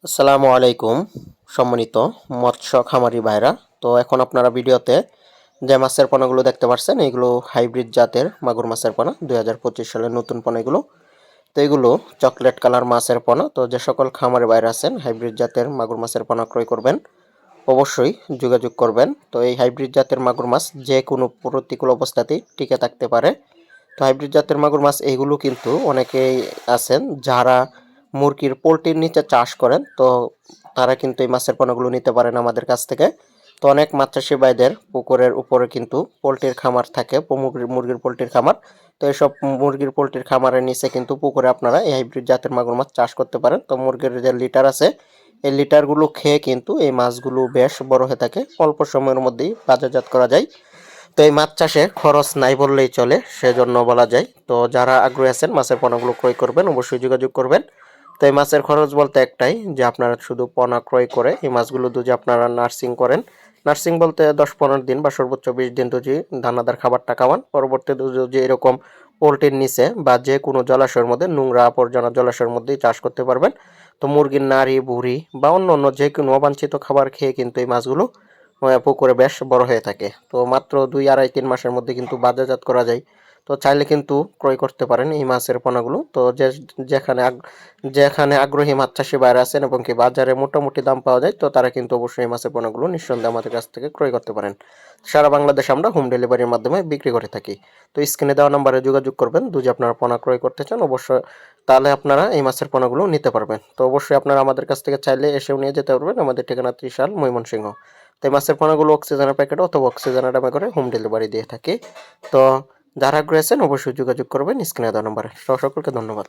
আসসালামু আলাইকুম সম্মানিত মৎস্য খামারি ভাইরা। তো এখন আপনারা ভিডিওতে যে মাছের পোনাগুলো দেখতে পাচ্ছেন এগুলো হাইব্রিড জাতের মাগুর মাছের পোনা 2025 সালের নতুন পোনা এগুলো। তো এগুলো চকলেট কালার মাছের পোনা। তো যে সকল খামারি ভাইরা আছেন হাইব্রিড জাতের মাগুর মাছের পোনা ক্রয় করবেন অবশ্যই যোগাযোগ করবেন। তো এই হাইব্রিড জাতের মাগুর মাছ যে কোনো প্রতিকূল অবস্থাতেই টিকে থাকতে পারে। তো হাইব্রিড জাতের মাগুর মাছ এইগুলো কিন্তু অনেকেই আছেন যারা মুরগির পোলট্রির নিচে চাষ করেন, তো তারা কিন্তু এই মাছের পোনাগুলো নিতে পারেন আমাদের কাছ থেকে। তো অনেক মাছ চাষি ভাইদের পুকুরের উপরে কিন্তু পোলট্রির খামার থাকে, মুরগির পোলট্রির খামার। তো এইসব মুরগির পোলট্রির খামারের নিচে কিন্তু পুকুরে আপনারা এই হাইব্রিড জাতের মাগুর মাছ চাষ করতে পারেন। তো মুরগির যে লিটার আছে এই লিটারগুলো খেয়ে কিন্তু এই মাছগুলো বেশ বড় হয়ে থাকে, অল্প সময়ের মধ্যেই বাজারজাত করা যায়। তো এই মাছ চাষে খরচ নাই বললেই চলে, সেজন্য বলা যায়। তো যারা আগ্রহী আছেন মাছের পোনাগুলো ক্রয় করবেন অবশ্যই যোগাযোগ করবেন। তো এই মাছের খরচ বলতে একটাই, যে আপনারা শুধু পোনা ক্রয় করে এই মাছগুলো যদি আপনারা নার্সিং করেন, নার্সিং বলতে 10-15 দিন বা সর্বোচ্চ 20 দিন যদি দানাদার খাবারটা খাওয়ান, পরবর্তীতে যদি এরকম পোল্ট্রির নিচে বা যে কোনো জলাশয়ের মধ্যে নোংরা আবর্জনা জলাশয়ের মধ্যেই চাষ করতে পারবেন। তো মুরগির নাড়ি ভুঁড়ি বা অন্য অন্য যে কোনো অবাঞ্ছিত খাবার খেয়ে কিন্তু এই মাছগুলো পুকুরে বেশ বড় হয়ে থাকে। তো মাত্র 2, 2.5, 3 মাসের মধ্যে কিন্তু বাজারজাত করা যায়। তো চাইলে কিন্তু ক্রয় করতে পারেন এই মাছের পোনাগুলো। তো যেখানে আগ্রহী মাছ চাষি ভাইরা আছেন এবং কি বাজারে মোটামুটি দাম পাওয়া যায়, তো তারা কিন্তু অবশ্যই এই মাছের পোনাগুলো নিঃসন্দেহে আমাদের কাছ থেকে ক্রয় করতে পারেন। সারা বাংলাদেশে আমরা হোম ডেলিভারির মাধ্যমে বিক্রি করে থাকি। তো স্ক্রিনে দেওয়া নাম্বারে যোগাযোগ করবেন যদি আপনারা পোনা ক্রয় করতে চান অবশ্যই, তাহলে আপনারা এই মাছের পোনাগুলো নিতে পারবেন। তো অবশ্যই আপনারা আমাদের কাছ থেকে চাইলে এসেও নিয়ে যেতে পারবেন। আমাদের ঠিকানা ত্রিশাল, ময়মনসিংহ। তো এই মাছের পোনাগুলো অক্সিজেনের প্যাকেট অথবা অক্সিজেনের দামে করে হোম ডেলিভারি দিয়ে থাকি। তো যারা আগ্রহী আছেন অবশ্যই যোগাযোগ করবেন স্ক্রিনে দেওয়া নাম্বারে। সকলকে ধন্যবাদ।